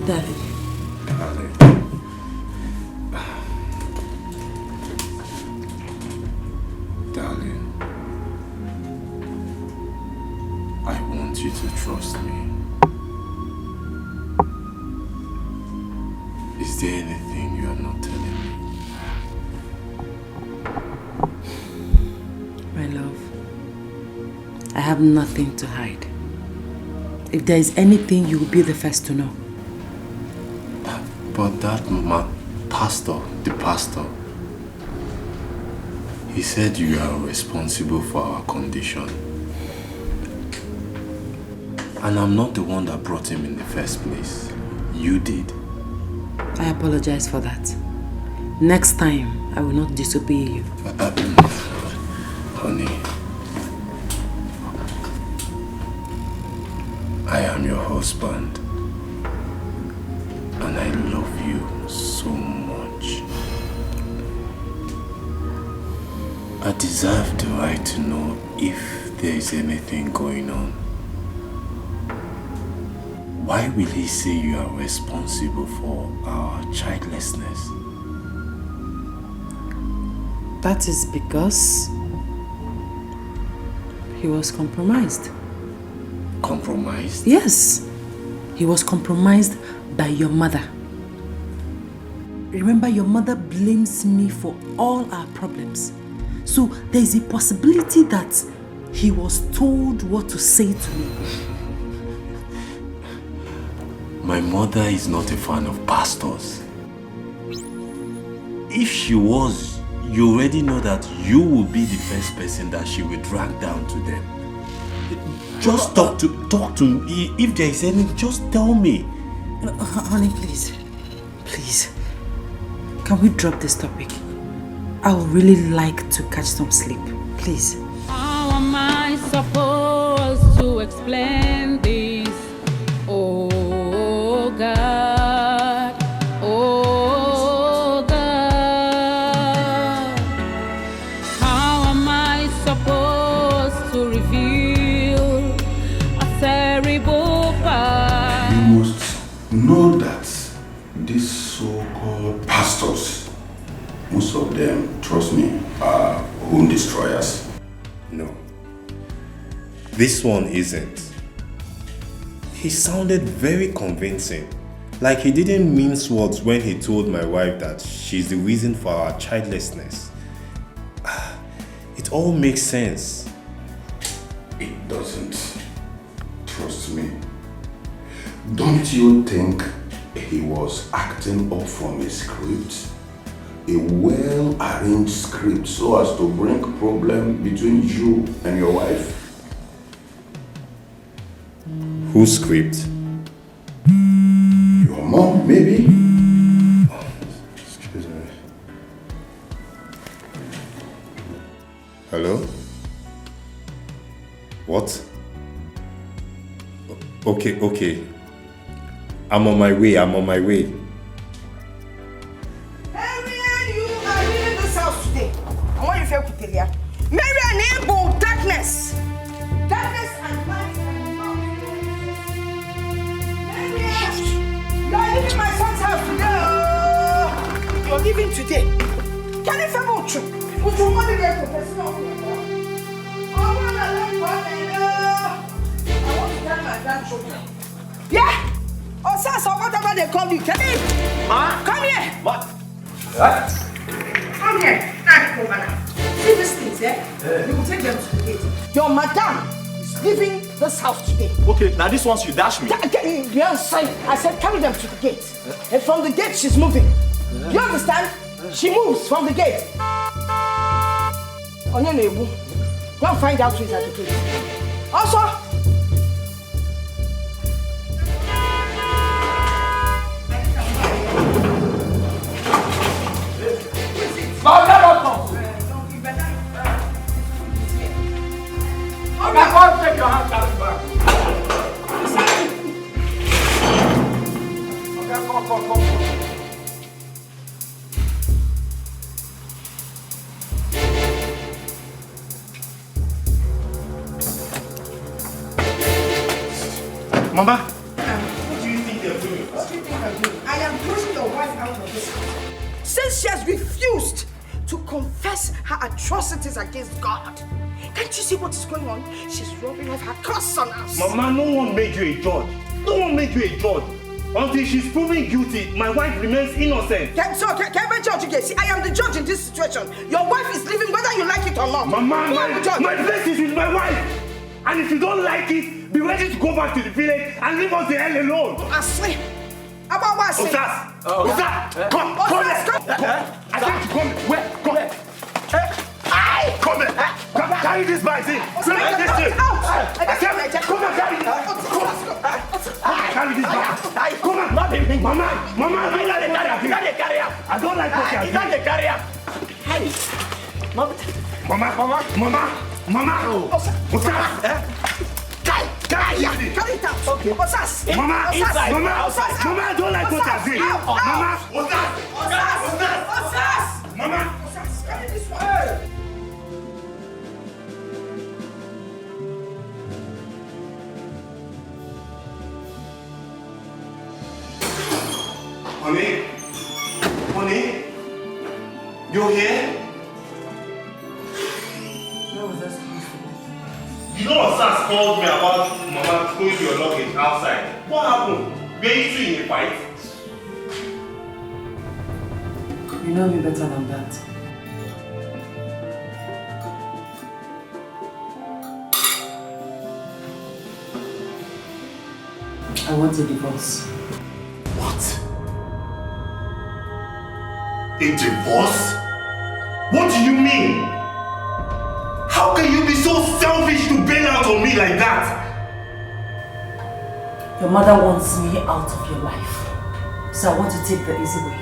Darling. Darling, I want you to trust me. Is there anything you are not telling me? My love, I have nothing to hide. If there is anything, you will be the first to know. But that pastor, the pastor, he said you are responsible for our condition. And I'm not the one that brought him in the first place. You did. I apologize for that. Next time, I will not disobey you. Honey, I am your husband. And I love you so much. I deserve the right to know if there is anything going on. Why will he say you are responsible for our childlessness? That is because he was compromised. Compromised? Yes. He was compromised by your mother. Remember, your mother blames me for all our problems. So there is a possibility that he was told what to say to me. My mother is not a fan of pastors. If she was, you already know that you will be the first person that she will drag down to them. Just talk to me. If there is anything, just tell me. Honey, please. Please. Can we drop this topic? I would really like to catch some sleep. Please. How am I supposed to explain this? Oh God, oh God. How am I supposed to reveal a terrible part? You must know that these so-called pastors, most of them, trust me, are home destroyers. No. This one isn't. He sounded very convincing. Like he didn't mince words when he told my wife that she's the reason for our childlessness. It all makes sense. It doesn't. Trust me. Don't you think he was acting up from a script? A well-arranged script so as to bring problem between you and your wife? Whose script? Your mom, maybe? Excuse me. Hello? What? Okay. I'm on my way. Marian, you are leaving this house today. And what you feel to tell you? Marian, able darkness. Darkness and light and love. Marian, you are leaving my son's house today. You're leaving today. Can you feel about you? Would you want to get to personal? I want to tell my grandchildren. Yeah? Or sons or whatever they call you. Come in. Ma? Come here. What? What? Come here. Now, see these things, eh? You will take them to the gate. Your madam is leaving this house today. Okay, now this ones you dash me. You understand? I said carry them to the gate. And from the gate she's moving. You understand? She moves from the gate. On your neighbor. Go and find out who is at the gate. Also, Take your hands out back. Okay, come. Mama, what do you think they're doing? I'm doing? I am pushing your wife out of this house. Since she has refused to confess her atrocities against God. Can't you see what is going on? She's rubbing off her curse on us. Mama, no one made you a judge. No one made you a judge. Until she's proven guilty, my wife remains innocent. Can I judge again? See, I am the judge in this situation. Your wife is leaving whether you like it or not. Mama, my place is with my wife. And if you don't like it, be ready to go back to the village and leave us the hell alone. I swear. About what I say? Osas! Come here! I said to come here. Where? Come here. Come here. Carry this bag in. Carry this thing. I said, come on, carry this. Carry this bag. Come on. Mama, I don't like what you're doing. Mama. Osas! Carry it out. Okay. Osas. Mama, inside. Mama, I don't like what you're doing. Mama, Osas. Mama. Osas, carry this one. Honey, you here? Where was I supposed to be? You know Osas called me about Mama throwing your luggage outside. What happened? Were you two in a fight? You know me better than that. I want a divorce. What? A divorce? What do you mean? How can you be so selfish to bail out on me like that? Your mother wants me out of your life. So I want to take the easy way.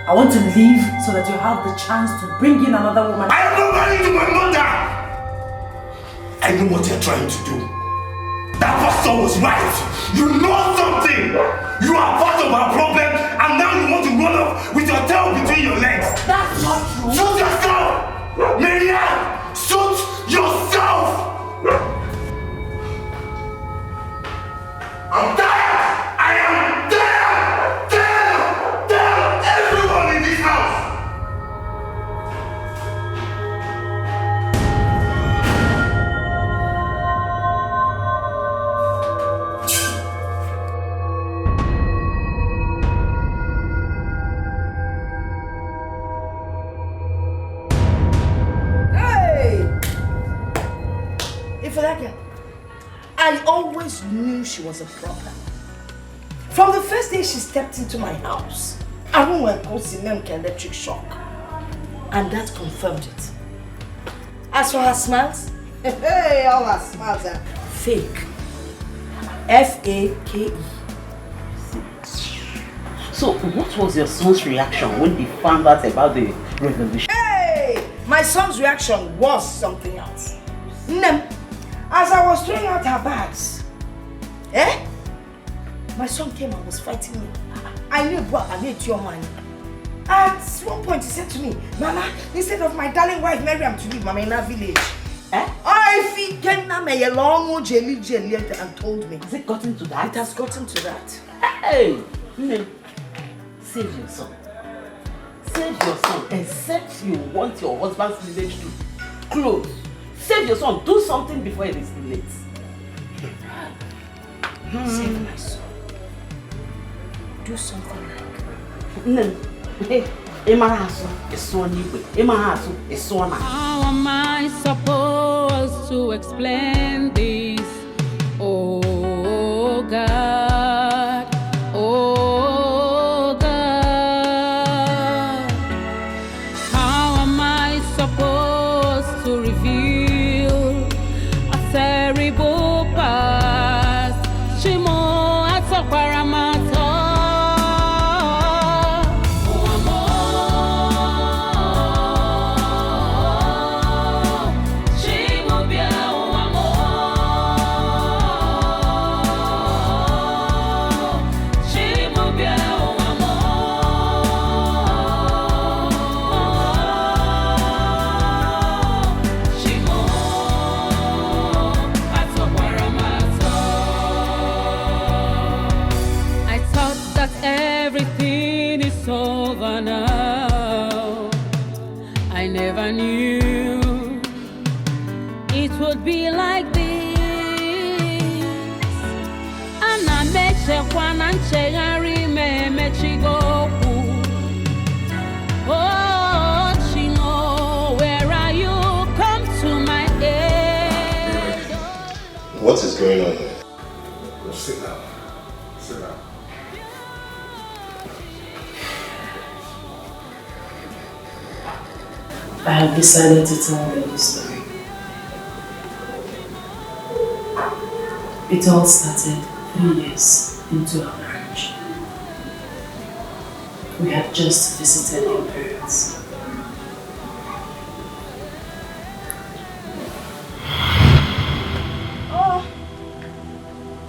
I want to leave so that you have the chance to bring in another woman. I am not married to my mother! I know what you're trying to do. That pastor was right. You know something. You are part of our problem and now you want to run off with your tail between your legs. That's not true. Shoot yourself! Maria! Shoot yourself! I'm tired! I am tired! Tired! Everyone in this house! I always knew she was a problem. From the first day she stepped into my house, I went to electric shock. And that confirmed it. As for her smiles, hey, all her smiles are fake. F-A-K-E. So, what was your son's reaction when he found out about the revolution? Hey! My son's reaction was something else. As I was throwing out her bags, my son came and was fighting me. I knew what I need your money. At one point he said to me, Mama, instead of my darling wife Miriam to leave Mama in our village, I figured me a long jelly and told me. Has it gotten to that? It has gotten to that. Hey! Save your son. Save your son. Except you want your husband's village to close. Save your son. Do something before it is too late. Save my son. Do something like. How am I supposed to explain this? Oh God, oh God. How am I supposed to reveal a terrible past? Shimo atokwaramata. know. I never knew it would be like this. Ana meche kwana nchegari me mechigoku. Oh, Chino, where are you? Come to my aid. What is going on here? Well, sit down. Sit down. I have decided to tell you the story. It all started 3 years into our marriage. We had just visited your parents. Oh,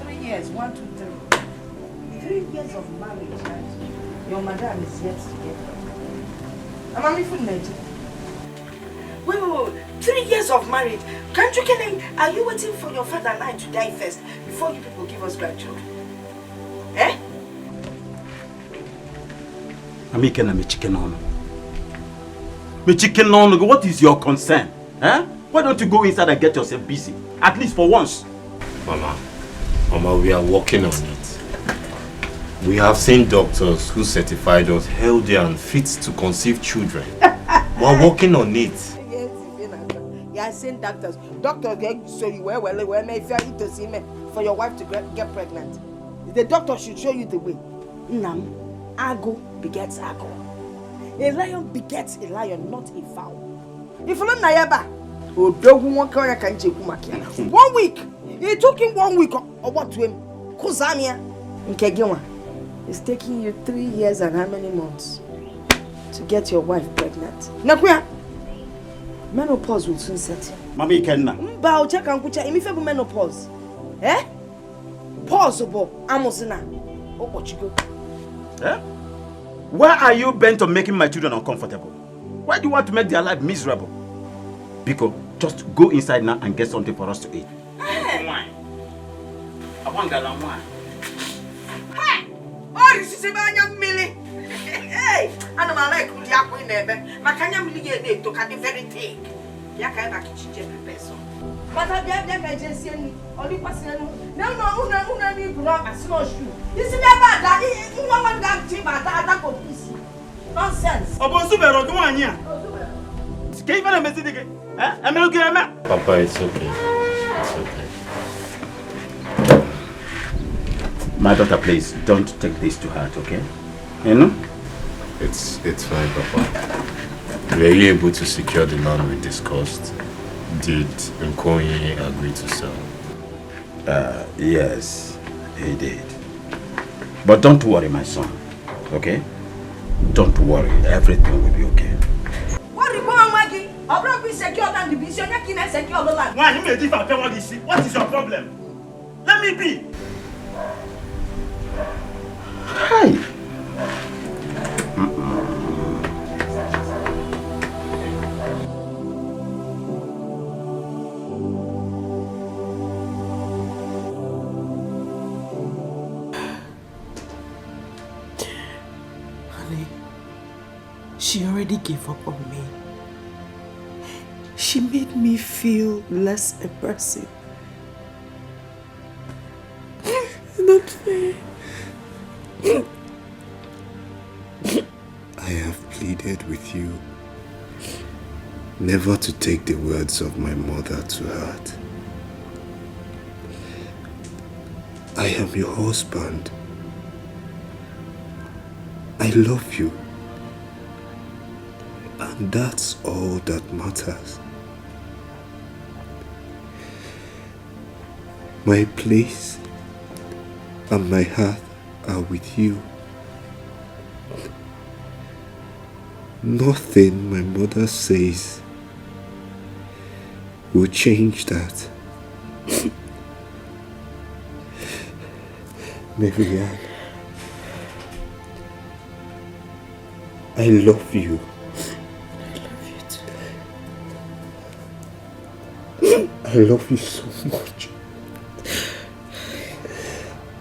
3 years, 1, 2, 3. 3 years of marriage, and your madam is yet to get pregnant. I'm only from Nigeria. Wait. 3 years of marriage. Can't you get are you waiting for your father and I to die first before you people give us grandchildren? Eh? Amikena me chicken on. Me chicken on, what is your concern? Eh? Why don't you go inside and get yourself busy? At least for once. Mama, we are working on it. We have seen doctors who certified us healthy and fit to conceive children. We are working on it. You are saying doctors get show you where if you are to see me for your wife to get pregnant. The doctor should show you the way. Nam, Ago begets Ago. A lion begets a lion, not a fowl. If you don't Nayaba, oh, dog won't carry a can't 1 week. It took him 1 week or what to him? Kuzamia in Kegiwa. It's taking you 3 years and how many months to get your wife pregnant? Nakuya. Menopause will soon set in. Mama Ikenna. Mba check and kucha imife menopause. Eh? Pause obo amosina. Okochigo. Eh? Why are you bent on making my children uncomfortable? Why do you want to make their life miserable? Biko, just go inside now and get something for us to eat. Hey! I want galamwa. Hey! Oh, this is a man milli. Hey! And my like with Yaku nebe. Makanya milli to cut the very thing. Yaka back in person. But I have just seen only person. No, una need block as no shoe. This is never that. You want that team at that police. Nonsense. Obosubero, come on here. Can you find a message again? Eh? I'm not okay, Papa, it's okay. It's okay. My daughter, please don't take this to heart, okay? You know? It's fine, Papa. Were you able to secure the land we discussed? Did Nkoyi agree to sell? Yes, he did. But don't worry, my son, okay? Don't worry, everything will be okay. What is going Maggie? I'm not being secure than the vision. You can't secure the land. Why you made it for what is your problem? Let me be. Hi. She already gave up on me. She made me feel less a person. Not fair. I have pleaded with you never to take the words of my mother to heart. I am your husband. I love you. And that's all that matters. My place and my heart are with you. Nothing my mother says will change that. Marianne, I love you. I love you so much.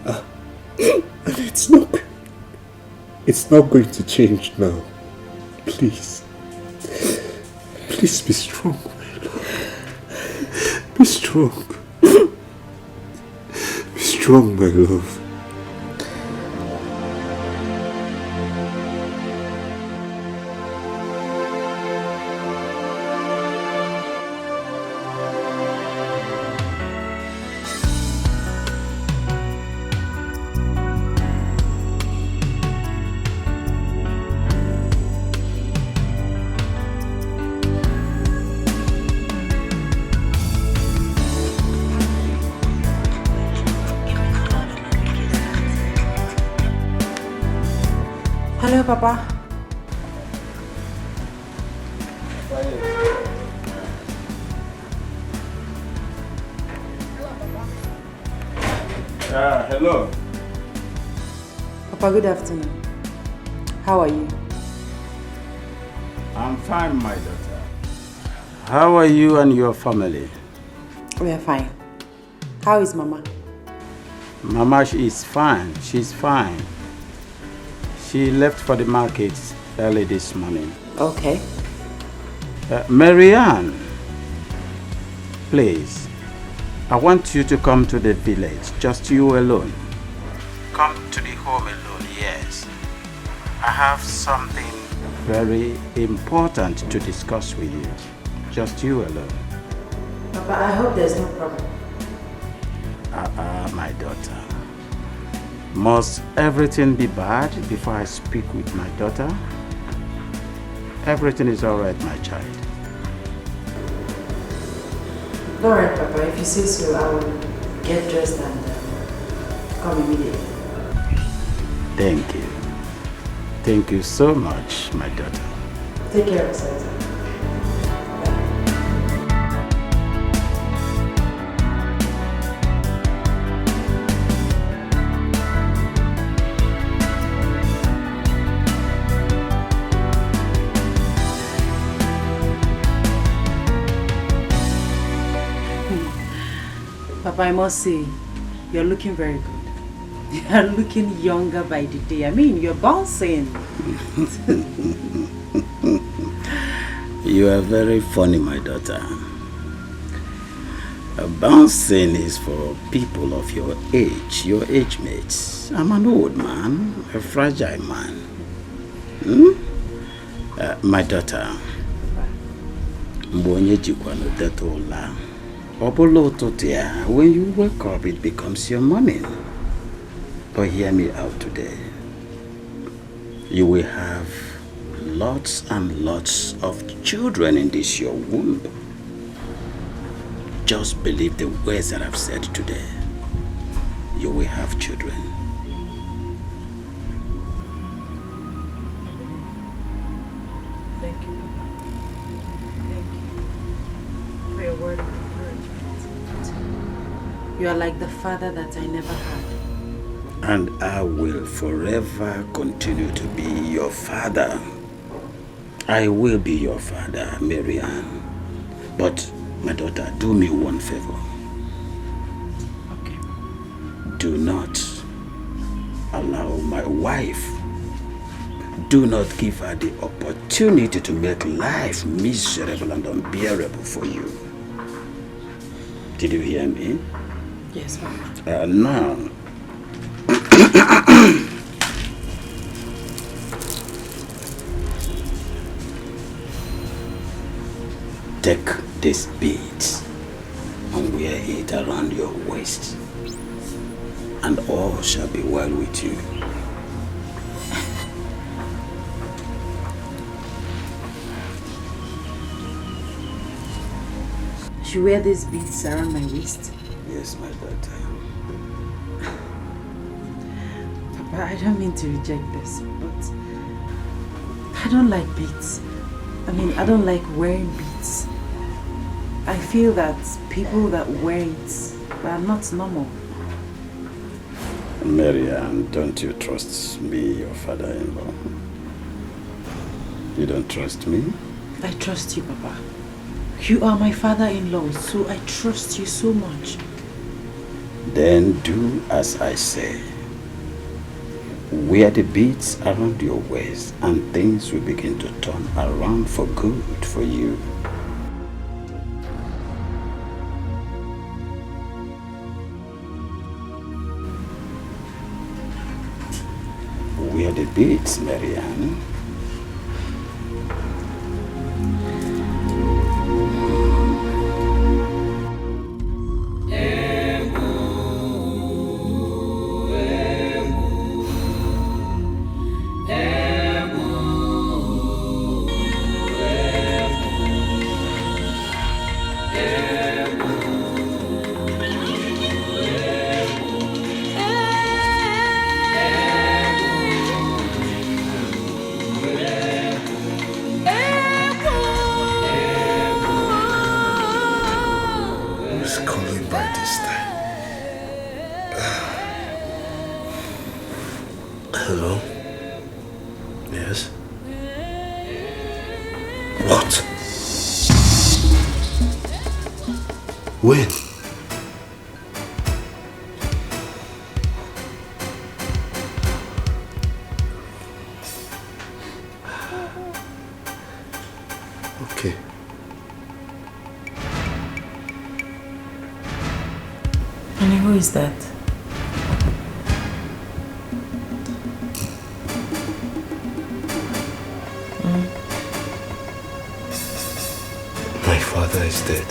And it's not going to change now. Please. Please be strong, my love. Be strong. Be strong, my love. Hello, Papa. Hello. Papa, good afternoon. How are you? I'm fine, my daughter. How are you and your family? We are fine. How is Mama? Mama is fine. She's fine. She left for the market early this morning. Okay. Marianne, please, I want you to come to the village, just you alone. Come to the home alone, yes. I have something very important to discuss with you, just you alone. Papa, I hope there's no problem. My daughter. Must everything be bad before I speak with my daughter? Everything is all right, my child. All right, Papa. If you say so, I will get dressed and come immediately. Thank you. Thank you so much, my daughter. Take care of yourself. Papa, I must say, you're looking very good. You're looking younger by the day. I mean, you're bouncing. You are very funny, my daughter. Bouncing is for people of your age mates. I'm an old man, a fragile man. My daughter, when you wake up, it becomes your morning. But hear me out today. You will have lots and lots of children in this your womb. Just believe the words that I've said today. You will have children. Thank you, Papa. Thank you for your word of encouragement. You are like the father that I never had. And I will forever continue to be your father. I will be your father, Marianne. But, my daughter, do me one favor. Okay. Do not allow my wife, do not give her the opportunity to make life miserable and unbearable for you. Did you hear me? Yes, Papa. Now, take this bead and wear it around your waist, and all shall be well with you. I should wear these beads around my waist. Yes, my daughter. Papa, I don't mean to reject this, but I don't like beads. I mean, I don't like wearing beads. I feel that people that wear it are not normal. Marianne, don't you trust me, your father-in-law? You don't trust me? I trust you, Papa. You are my father-in-law, so I trust you so much. Then do as I say. Wear the beads around your waist and things will begin to turn around for good for you. Wear the beads, Marianne. Hello? Yes? What? When? Okay. Honey, who is that? My father is dead.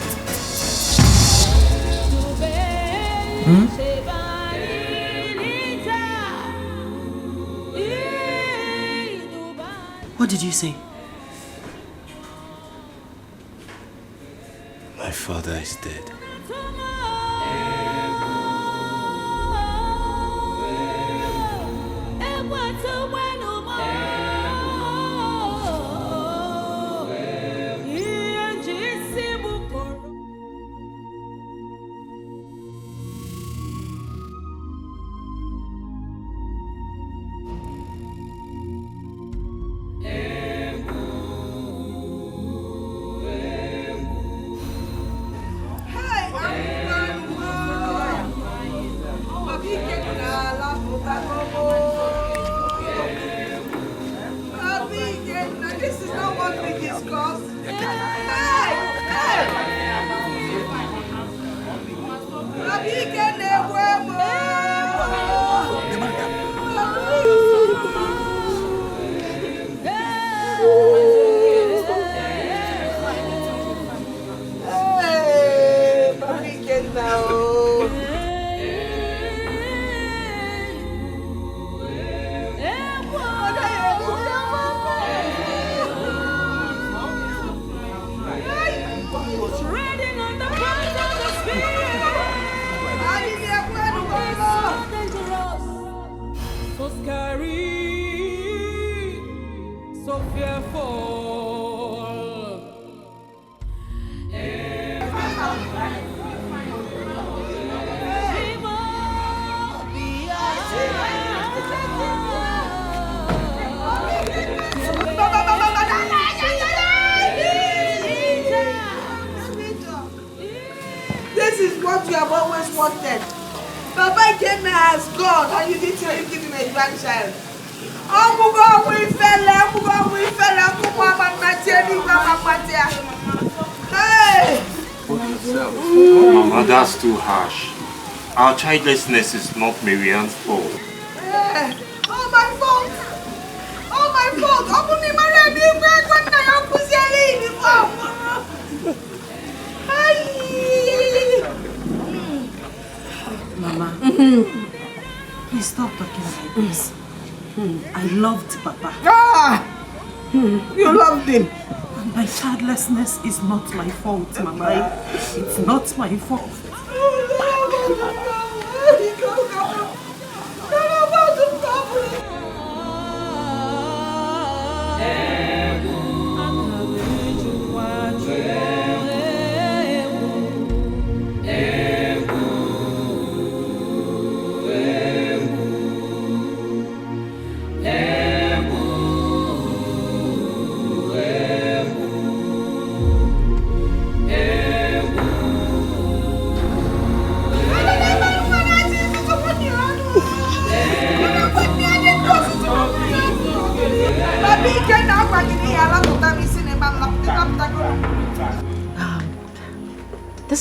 What did you say? My father is dead. This is what you have always wanted. Baba Ikeme has gone and you didn't tell him give him a grandchild. Hey! Mama, that's too harsh. Our childlessness is not Marianne's fault. Oh, my fault! Oh, my fault! Mama, please stop talking like this. I loved Papa. You loved him. And my childlessness is not my fault, Mama. It's not my fault.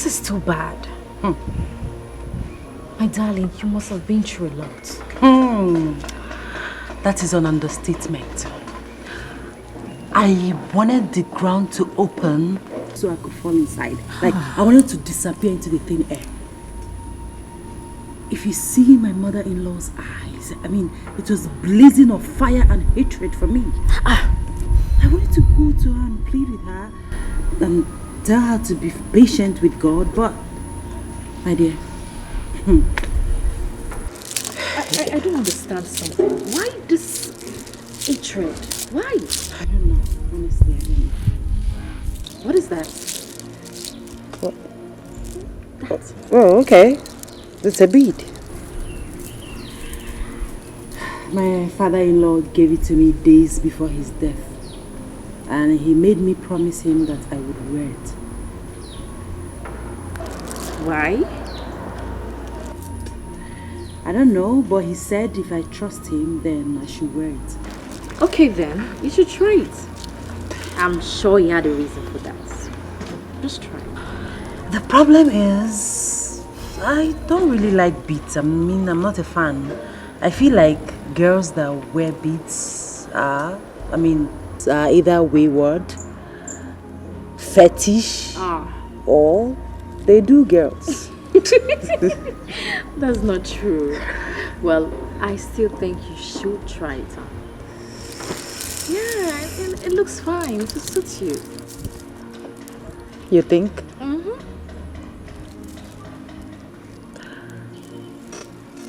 This is too bad. My darling, you must have been through a lot. That is an understatement. I wanted the ground to open so I could fall inside. Like, I wanted to disappear into the thin air. If you see my mother-in-law's eyes, I mean, it was blazing of fire and hatred for me. I wanted to go to her and plead with her and tell her to be patient with God, but, my dear, I don't understand something. Why this hatred? Why? I don't know. Honestly, I don't know. What is that? Oh, okay. It's a bead. My father-in-law gave it to me days before his death. And he made me promise him that I would wear it. Why? I don't know, but he said if I trust him, then I should wear it. Okay then, you should try it. I'm sure he had a reason for that. Just try. The problem is, I don't really like beads. I mean, I'm not a fan. I feel like girls that wear beads are either wayward, fetish, or they do girls. That's not true. Well, I still think you should try it on. Yeah, it looks fine. It suits you. You think?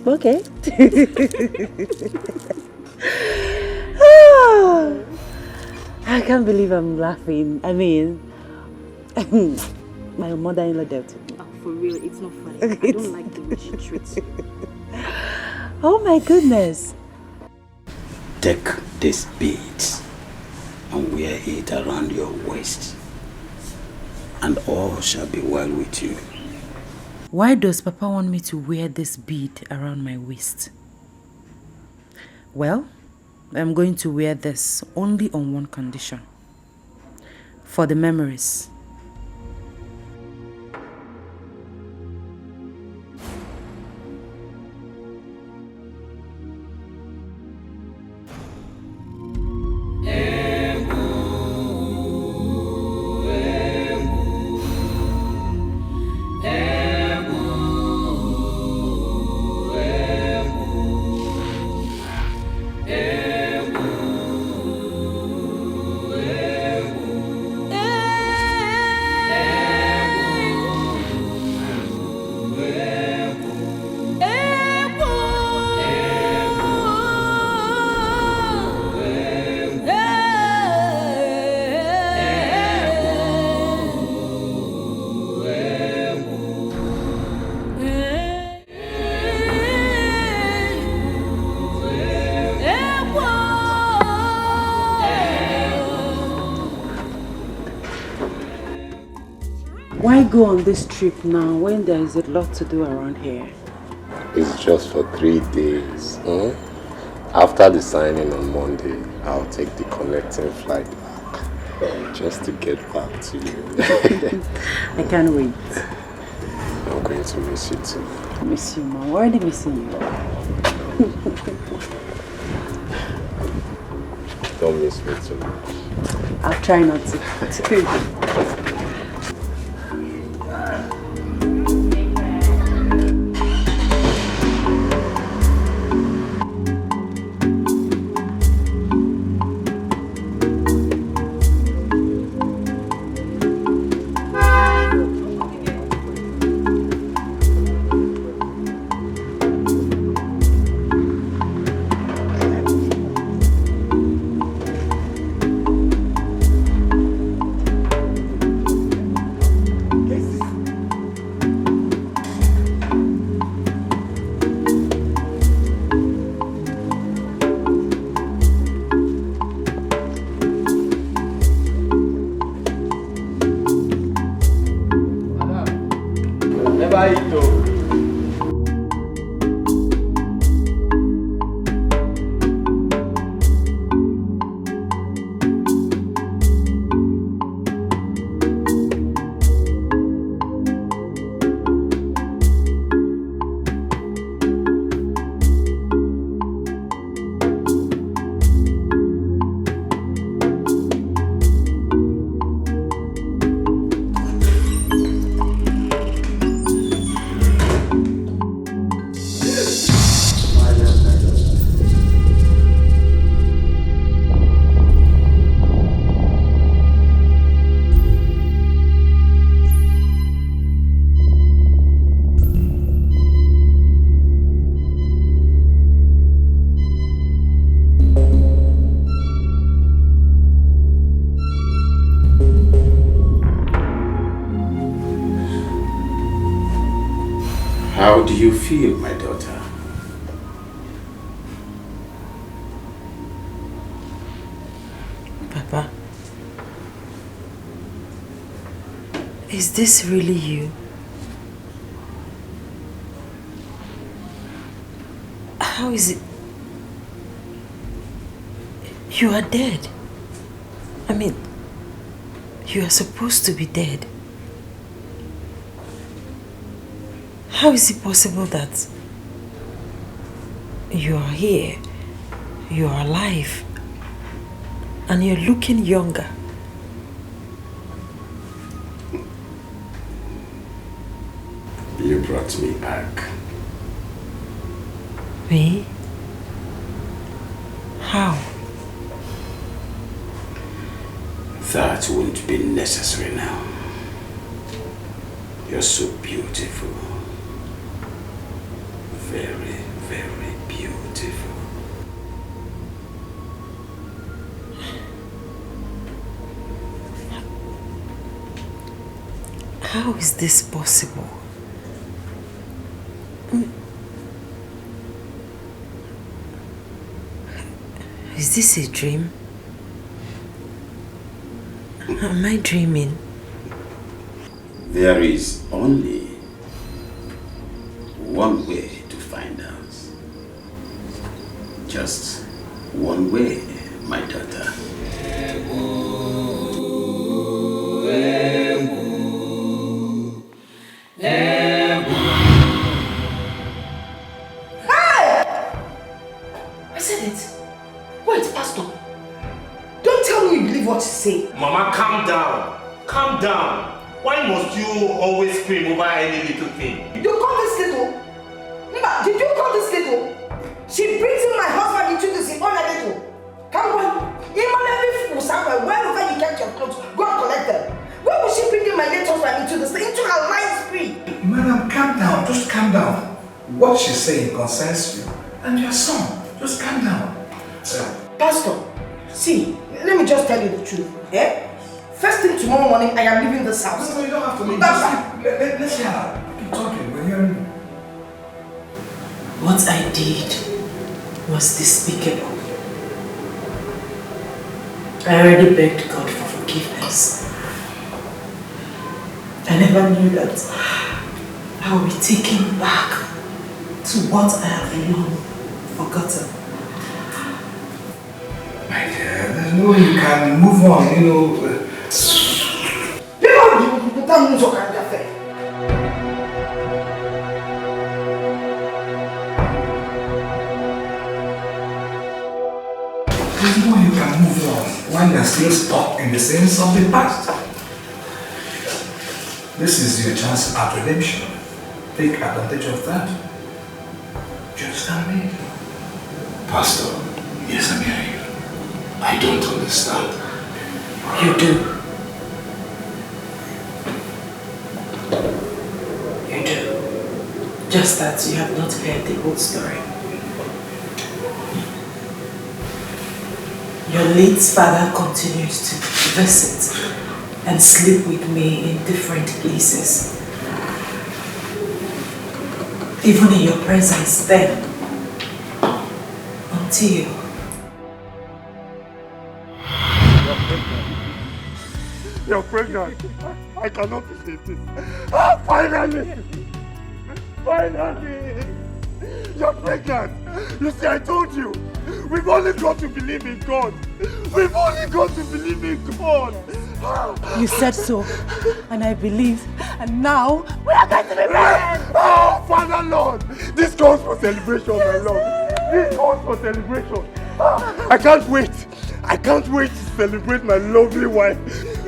Okay. I can't believe I'm laughing. I mean, my mother-in-law dealt with me. Oh, for real, it's not funny. I don't like the way she treats you. Oh my goodness. Take this bead and wear it around your waist, and all shall be well with you. Why does Papa want me to wear this bead around my waist? Well, I'm going to wear this only on one condition. For the memories. Why go on this trip now when there is a lot to do around here? It's just for 3 days. After the signing on Monday, I'll take the connecting flight back. Just to get back to you. I can't wait. I'm going to miss you too. I miss you, Mom. I'm already missing you. Don't miss me too much. I'll try not to. you feel, my daughter? Papa, is this really you? How is it? You are dead. I mean, you are supposed to be dead. How is it possible that you are here, you are alive, and you're looking younger? You brought me back. Me? How? That won't be necessary now. You're so beautiful. Very, very beautiful. How is this possible? Is this a dream? Am I dreaming? There is only one way to find out. Just one way, my daughter. I said it. Wait, Pastor. Don't tell me you believe what you say. Mama, calm down. Calm down. Why must you always scream over any little thing? You call this little? Mba, did you call this little? She brings in my husband into this in honor little. Come on. Even every fool somewhere, wherever you get your clothes, go and collect them. Why would she bring in my late husband into her lying spree? Madam, calm down. Just calm down. What she's saying concerns you and your son. Just calm down. Pastor, see, let me just tell you the truth. Eh? First thing tomorrow morning, I am leaving this house. No, you don't have to leave. Let's hear her. Keep talking. We're hearing you. What I did was despicable. I already begged God for forgiveness. I never knew that I would be taken back to what I have long forgotten. My dear, there's no way you can move on, you know. There's no way you can move on while you're still stuck in the sins of the past. This is your chance at redemption. Take advantage of that. Do you understand me? Pastor, yes, I'm hearing you. I don't understand. You do. You do. Just that you have not heard the whole story. Your late father continues to visit and sleep with me in different places. Even in your presence then. Until You're pregnant. I cannot believe this. Ah, finally! Finally! You're pregnant. You see, I told you. We've only got to believe in God. We've only got to believe in God. You said so, and I believe, and now we are going to be married. Oh, Father Lord, this calls for celebration, my Lord. This calls for celebration. I can't wait. I can't wait to celebrate my lovely wife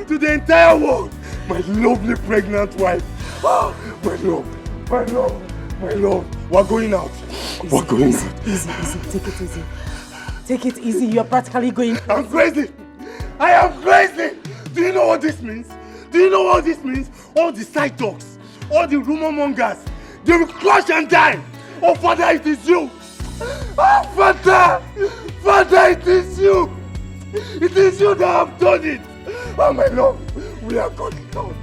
to the entire world. My lovely pregnant wife. Oh, my love, my love, my love. We're going out. We're going out. Easy, take it easy. Take it easy, you're practically going. I'm crazy. I am crazy. Do you know what this means? Do you know what this means? All the side talks, all the rumor mongers, they will crush and die. Oh, Father, it is you. Oh, Father, Father, it is you. It is you that have done it. Oh, my Lord, we are going out.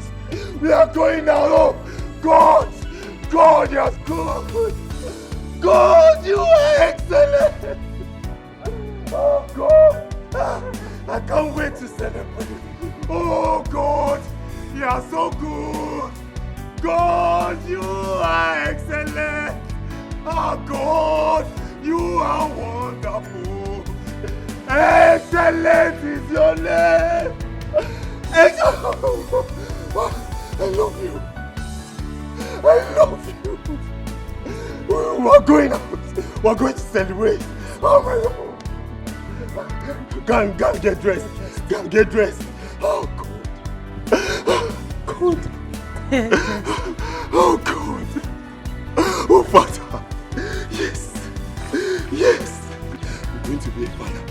We are going out. Oh, God, God, you're good. God, you are excellent. Oh, God. I can't wait to celebrate. Oh, God, you are so good. God, you are excellent. Oh, God, you are wonderful. Excellent is your name. Excellent. I love you. I love you. We're going out. We're going to celebrate. Oh my Lord. Go and get dressed. Go and get dressed. Oh God. God. Oh God. Oh Father. Yes. Yes. I'm going to be a father.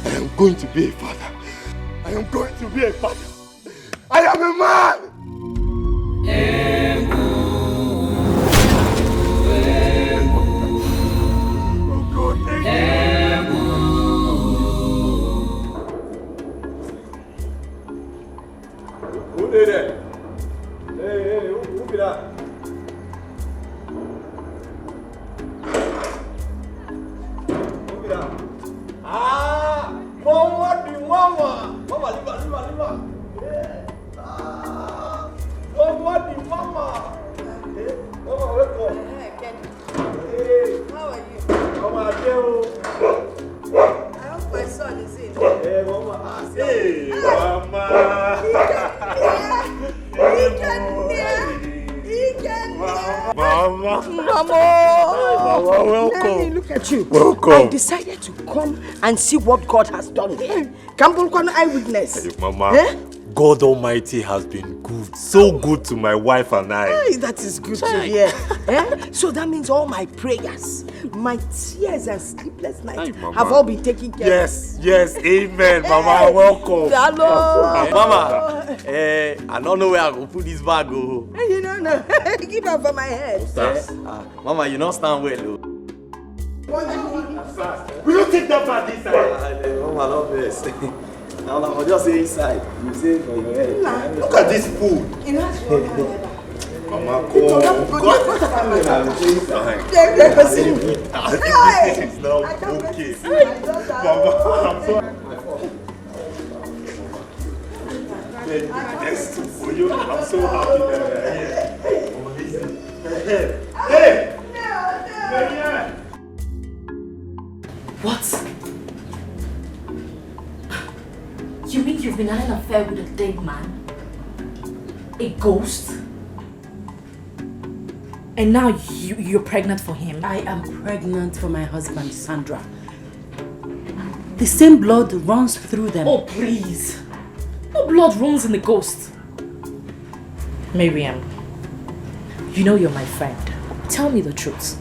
I am going to be a father. I am going to be a father. I am a man. Oh God, thank you. Who did it? Hey, who did that? Who did that? Ah, Mama, Mama, yeah. Ah, Mama. Hey, Mama, welcome. Hey, how are you? Mama, I hope my son is in. Hey, Mama. Hey, Mama. He can hear. Mama, welcome. Look at you. Welcome. I decided to come and see what God has done here. Come on, eyewitness. Hey, Mama, God Almighty has been good. So good to my wife and I. Hey, that is good to hear. So that means all my prayers, my tears and sleepless nights have all been taken care of. Yes, amen. Mama, welcome. Hello. Mama, I don't know where I go put this bag. Oh. You don't know. Give up for my head. Mama, you don't stand well. Oh. We don't take that bag inside. Mama, love this. I'll just say inside. You say it for your head. Look at this food. Mama, come. This is now okay. Mama, I'm sorry. Thanks for you. I'm so happy that you're here. Hey! What? You mean you've been having an affair with a dead man? A ghost? And now you're pregnant for him? I am pregnant for my husband, Sandra. The same blood runs through them. Oh, please. No blood runs in the ghost. Miriam, you know you're my friend. Tell me the truth.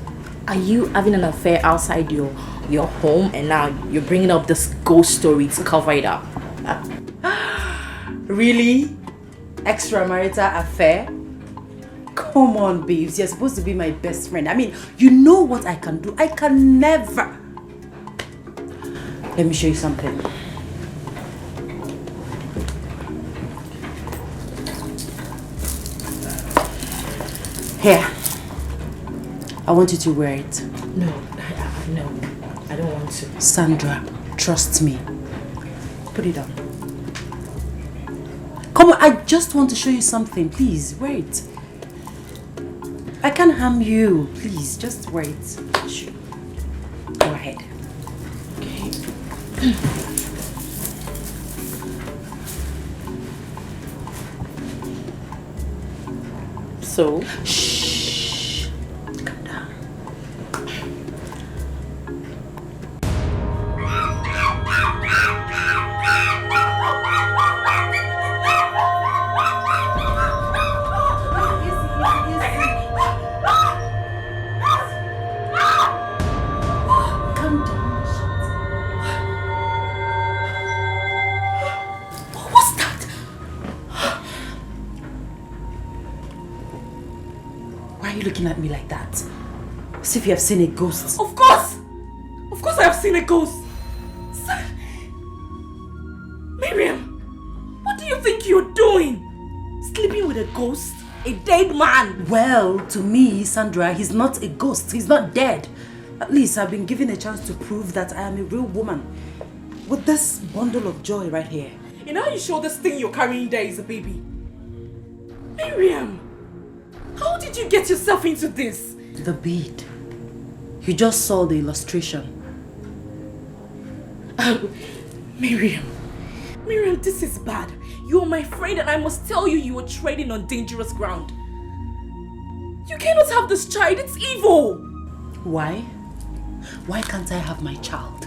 Are you having an affair outside your home and now you're bringing up this ghost story to cover it up? Really? Extramarital affair? Come on, babes. You're supposed to be my best friend. I mean, you know what I can do. I can never. Let me show you something. Here. I want you to wear it. No, I don't want to. Sandra, trust me. Put it on. Come on, I just want to show you something. Please, wear it. I can't harm you. Please, just wear it. Go ahead. Okay. So? Shh. Calm down. Looking at me like that, as if you have seen a ghost. Of course I have seen a ghost. Miriam, what do you think you're doing? Sleeping with a ghost? A dead man! Well, to me, Sandra, he's not a ghost. He's not dead. At least I've been given a chance to prove that I am a real woman. With this bundle of joy right here. You know you sure this thing you're carrying there is a baby? Miriam! How did you get yourself into this? The bead. You just saw the illustration. Oh, Miriam. Miriam, this is bad. You are my friend and I must tell you are treading on dangerous ground. You cannot have this child, it's evil. Why? Why can't I have my child?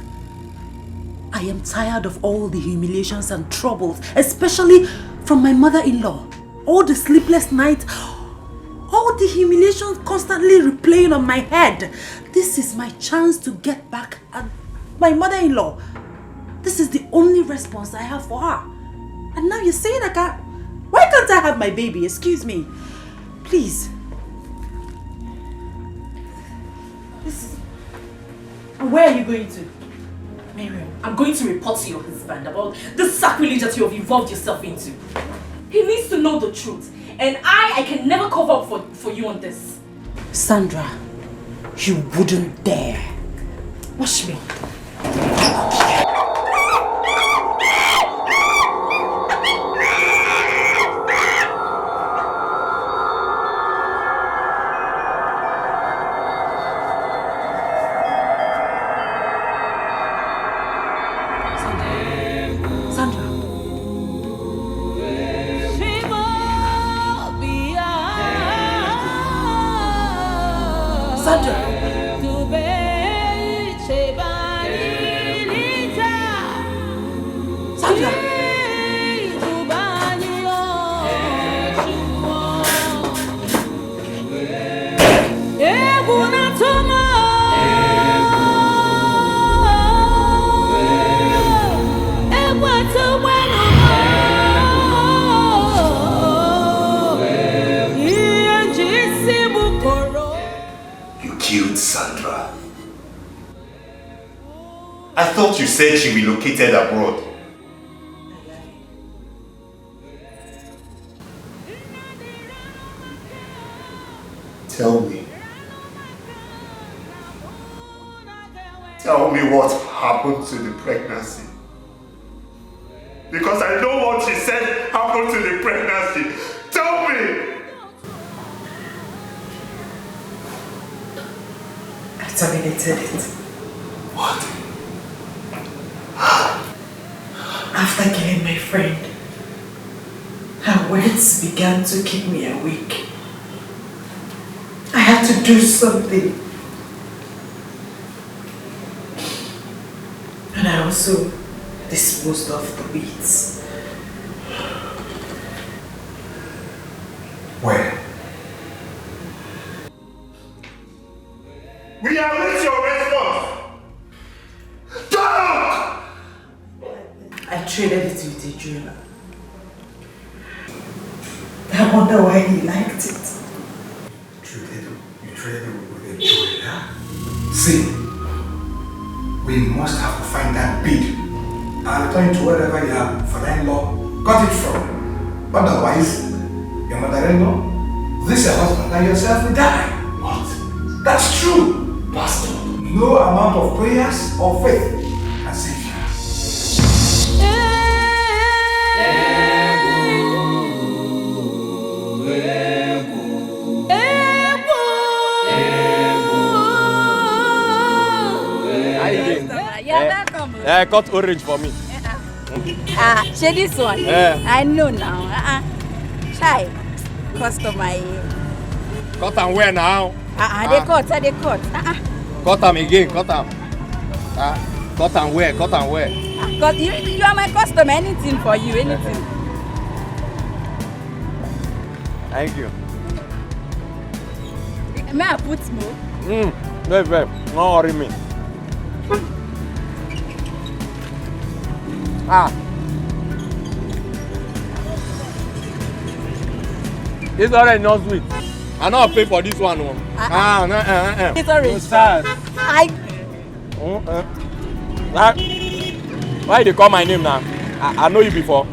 I am tired of all the humiliations and troubles, especially from my mother-in-law. All the sleepless nights, all the humiliations constantly replaying on my head. This is my chance to get back at my mother-in-law. This is the only response I have for her. And now you're saying I can't... Why can't I have my baby? Excuse me. Please. Where are you going to? Miriam, I'm going to report to your husband about this sacrilege that you have involved yourself into. He needs to know the truth. And I can never cover up for you on this. Sandra, you wouldn't dare. Watch me. I thought you said she relocated abroad. Tell me. Tell me what happened to the pregnancy. Because I know what she said happened to the pregnancy. Tell me! I terminated it. What? After killing my friend, her words began to keep me awake. I had to do something. And I also disposed of the beads. Where? We await your response! Talk! I traded it with a jeweler. I wonder why he liked it. You traded it with a jeweler? See, we must have to find that bead and return to wherever your father-in-law got it from. Otherwise, your mother-in-law, this your husband and yourself will die. What? That's true, Pastor. No amount of prayers or faith can save you. Cut orange for me. Share this one. I know now. Try. Customer. Cut and where now? They cut. Cut them again, cut them. Cut and where, cut and where. You are my customer, anything for you, anything. Thank you. May I put more? Very, don't worry me. This orange not sweet. I not pay for this one. It's orange. Why they call my name now? I know you before.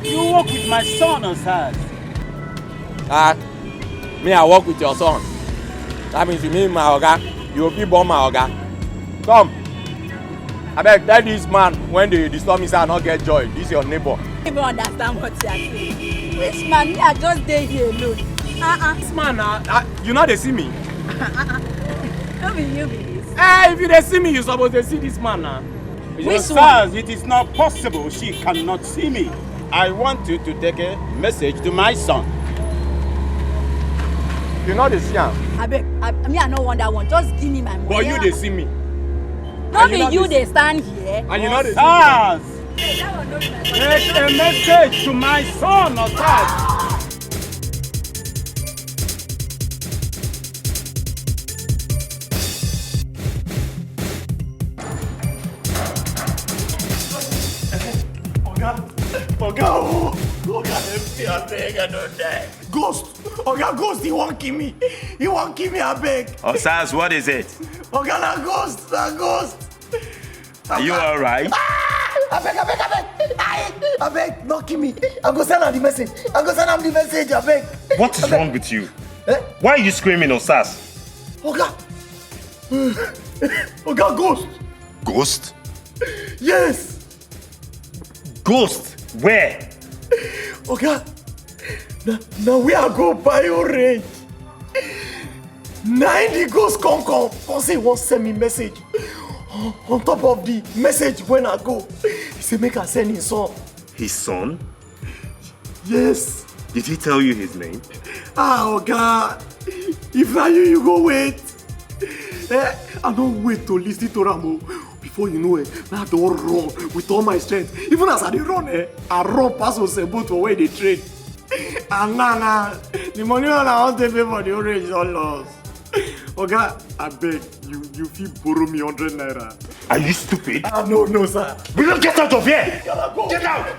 You work with my son on SARS. Me, I work with your son. That means you mean my oga. You will be born my oga. Come. I beg, tell this man when they disturb me say I not get joy. This is your neighbor. I don't understand what you are saying. Which man? Me, I just stay here alone. This man, you know they see me. How will you be this? If you they see me, you supposed to see this man now. Which one? It is not possible. She cannot see me. I want you to take a message to my son. You know they see him. I don't want that one. Just give me my money. But you they see me. Not me, you they stand here. And you know they Stars! Hey, that one not my Take a message to my son, Ostaz. Oga, help me, I beg, I don't die. Ghost! Oga, Ghost, he won't kill me. He won't kill me, I beg. Osas, what is it? Oga, na Ghost. Are you alright? I beg, not kill me. I go send him the message. I beg. What is wrong with you? Why are you screaming, Osas? Oga, Ghost. Ghost? Yes. Ghost? Where? Oga, now we are go buy orange. Now the ghost come say he won't send me message. On top of the message when I go, he say make I send his son. His son? Yes. Did he tell you his name? Oga, if I you go wait. I don't wait to listen to Rambo. Before you know it, I don't run with all my strength. Even as I run, I run past Osebo to where they trade. And now, the money I want to pay for the orange is all lost. Oga, I beg, you feel borrow me 100 naira. Are you stupid? No, sir. We don't get out of here! Get out!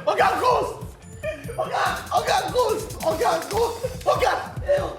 Oga, Ghost! Oga, Ghost! Oga, help!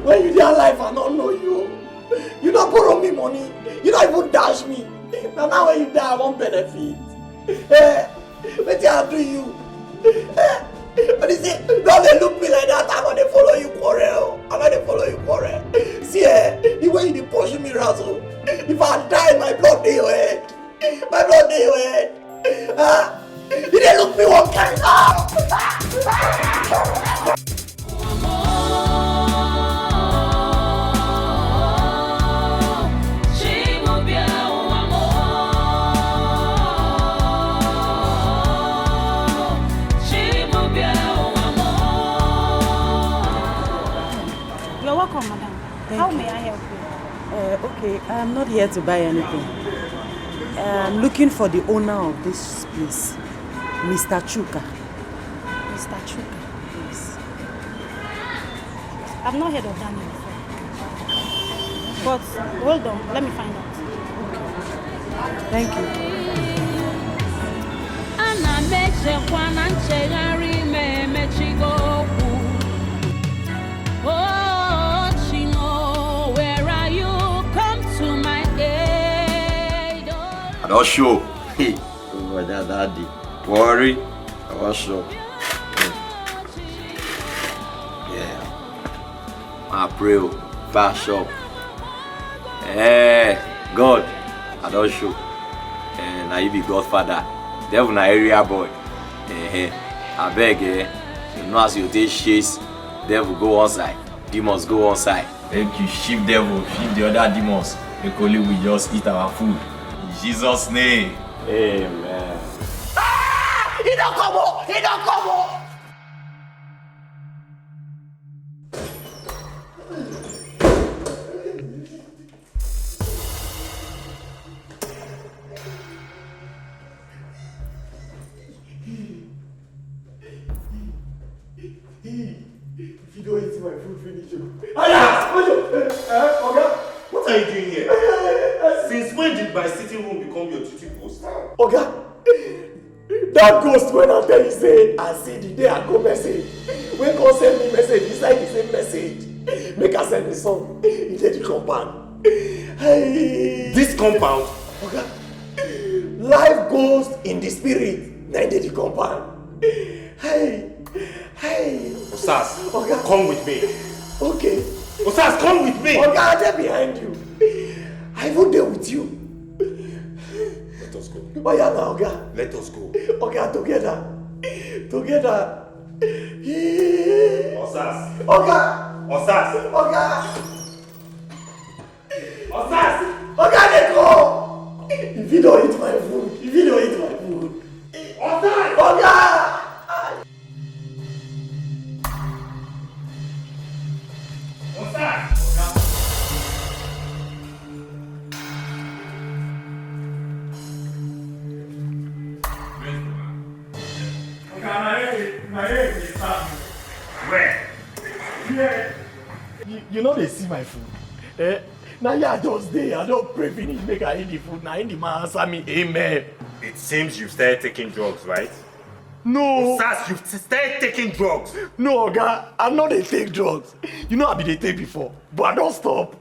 When you dey alive, I don't know you. You don't borrow me money. You don't even dash me. Now when you die, I won't benefit. What I do you? But you see, don't they look me like that? I'm gonna follow you quarrel. See, the way you dey pursue me around, so if I die, my blood dey your head. You dey look me one kind. You're welcome, madam. How may I help you? Okay, I'm not here to buy anything. I'm looking for the owner of this place, Mr. Chuka. Mr. Chuka? Yes. I've not heard of that name before. But hold on, let me find out. Thank you. Oh, Chino, where are you? Come don't show. Hey, oh, daddy. Worry, I was sure. Yeah. I pray, fast up. Hey, God, I don't show. Now you be Godfather. Devil na area boy. I beg, you know as you take chase, devil go one side, demons go one side. Make you shift devil, shift the other demons. Make only we just eat our food. In Jesus' name. Amen. Ah! He don't come on! He don't come on! If you don't eat my food, finish you. Oga, what are you doing here? Since when did my sitting room become your duty post? Oga, that ghost when I tell you say, I see the day I go message. When God send me message, inside the same message. Make I send me some. He did the compound. Hey. This compound? Oga, life goes in the spirit. Now did the compound. Hey. Hey. Osas, Oga, come with me. Okay. Osas, come with me. Oga, I'm there behind you. I will there with you. Let us go. Oh yeah, now, Oga. Let us go. Oga, together. Together. Osas. Oga. Osas. Oga. Osas. Oga, let go. If you don't eat my food. If you don't eat my food. Osas. Oga. Where? Yeah. You know they see my food. Now yeah, just there. I don't pray finish, make I eat the food. Now in the man answer me, amen. It seems you've started taking drugs, right? No. Osas, you've started taking drugs. No, Oga, I know they take drugs. You know I be they take before, but I don't stop.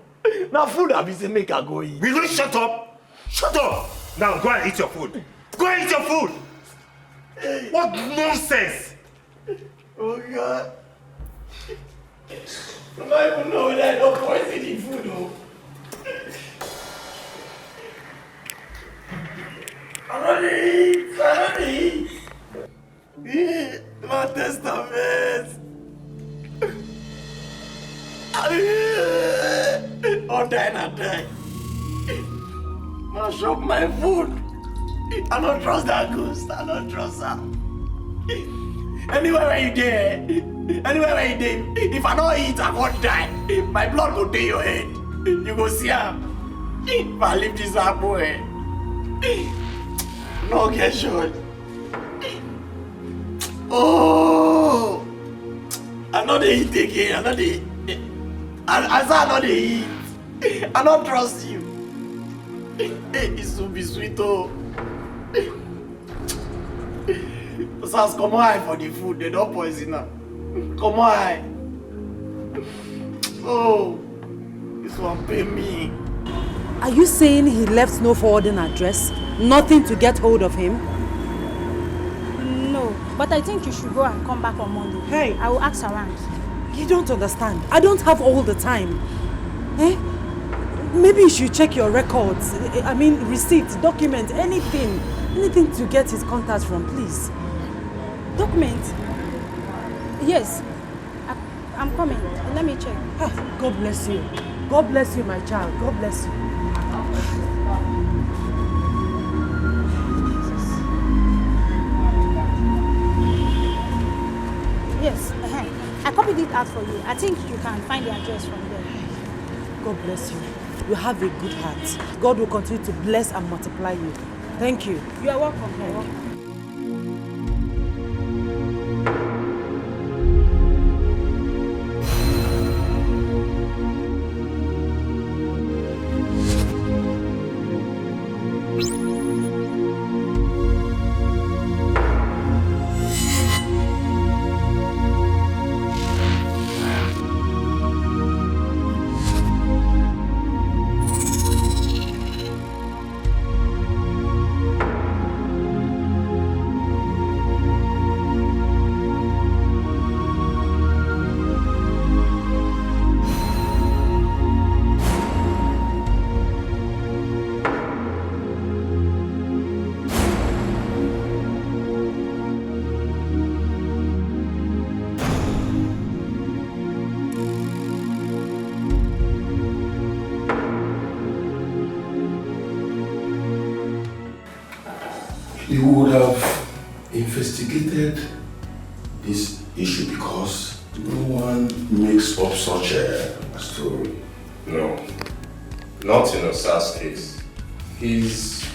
Now food I be say make I go eat. Will you shut up? Shut up! Now go and eat your food. Go and eat your food! What nonsense! Oh God. I don't even know whether I don't poison the food though. I don't eat. My testament. All die and die. I shop my food. I don't trust that ghost. I don't trust her. Anywhere where you there, if I don't eat, I won't die. My blood go to your head. You go see her. If I leave this apple, no get shot. Oh, I know they eat again. I know they. I know they eat. I don't trust you. It's so be sweet, oh. Sas, come on for the food. They don't poison her. Come on. Oh, this one pay me. Are you saying he left no forwarding address? Nothing to get hold of him? No, but I think you should go and come back on Monday. Hey. I will ask around. You don't understand. I don't have all the time. Eh? Maybe you should check your records. I mean, receipts, documents, anything. Anything to get his contact from, please. Documents? Yes. I'm coming. Let me check. God bless you. God bless you, my child. God bless you. Yes. I copied it out for you. I think you can find the address from there. God bless you. You have a good heart. God will continue to bless and multiply you. Thank you. You are welcome. You are welcome. investigated this issue because no one makes up such a story. No, not in Osa's case. He's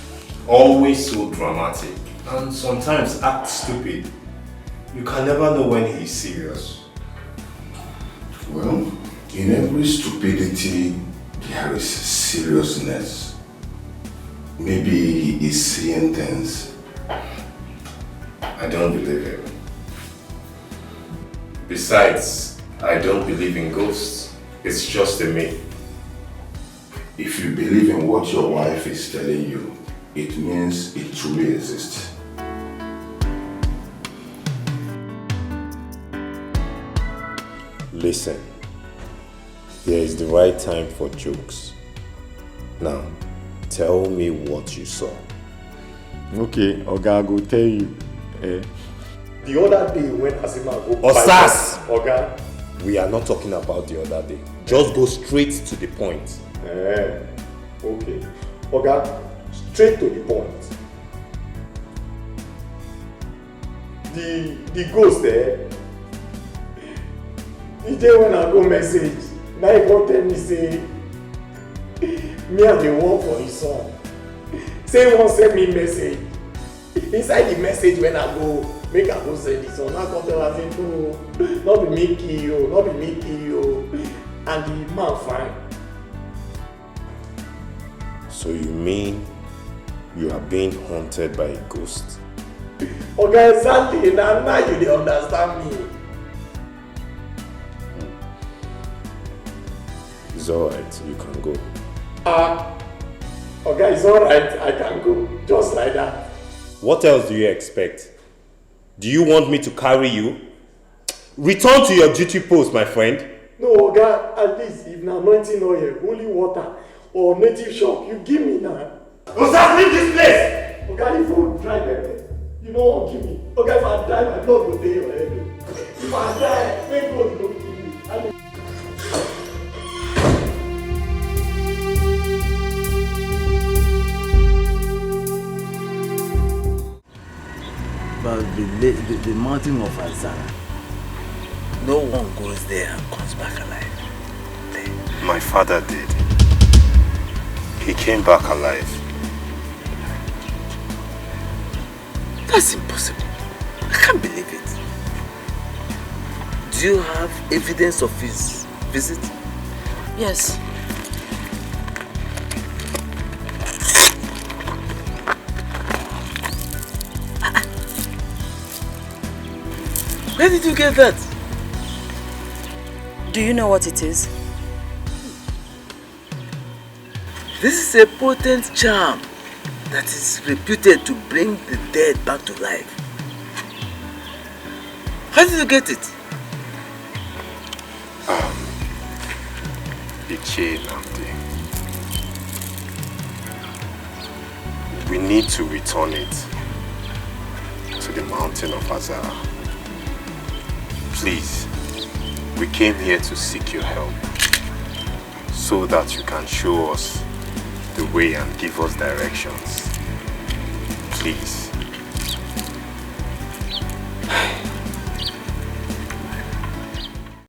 always so dramatic and sometimes acts stupid. You can never know when he's serious. Well, in every stupidity, there is seriousness. Maybe he is seeing things. I don't believe him. Besides, I don't believe in ghosts. It's just a myth. If you believe in what your wife is telling you, it means it truly exists. Listen, there is the right time for jokes. Now, tell me what you saw. Okay, Oga, I go tell you. The other day when Asima go Osas! Oga. We are not talking about the other day. Just go straight to the point. Okay. Oga, straight to the point. The ghost there, the day when I go message, now he go tell me say, me and the one for his son. Say he won't send me message. Inside the message when I go, make I go send the son. I come tell her say, no, not be me kill you, not be me kill you. And the man fine. So you mean you are being haunted by a ghost? Okay, exactly. Now you dey understand me. It's alright, you can go. Okay, it's alright, I can go. Just like that. What else do you expect? Do you want me to carry you? Return to your duty post, my friend. No, Oga, at least if na anointing oil, holy water, or native shop, you give me now. Osa, leave this place! Oga, if you drive pepper, you no wan give me. Oga, if I die, my blood go dey your head. If I die, make God no kill me. But the mountain of Azara, no one goes there and comes back alive. My father did. He came back alive. That's impossible. I can't believe it. Do you have evidence of his visit? Yes. Where did you get that? Do you know what it is? This is a potent charm that is reputed to bring the dead back to life. How did you get it? The chain, Namdi. We need to return it to the mountain of Azara. Please, we came here to seek your help so that you can show us the way and give us directions. Please.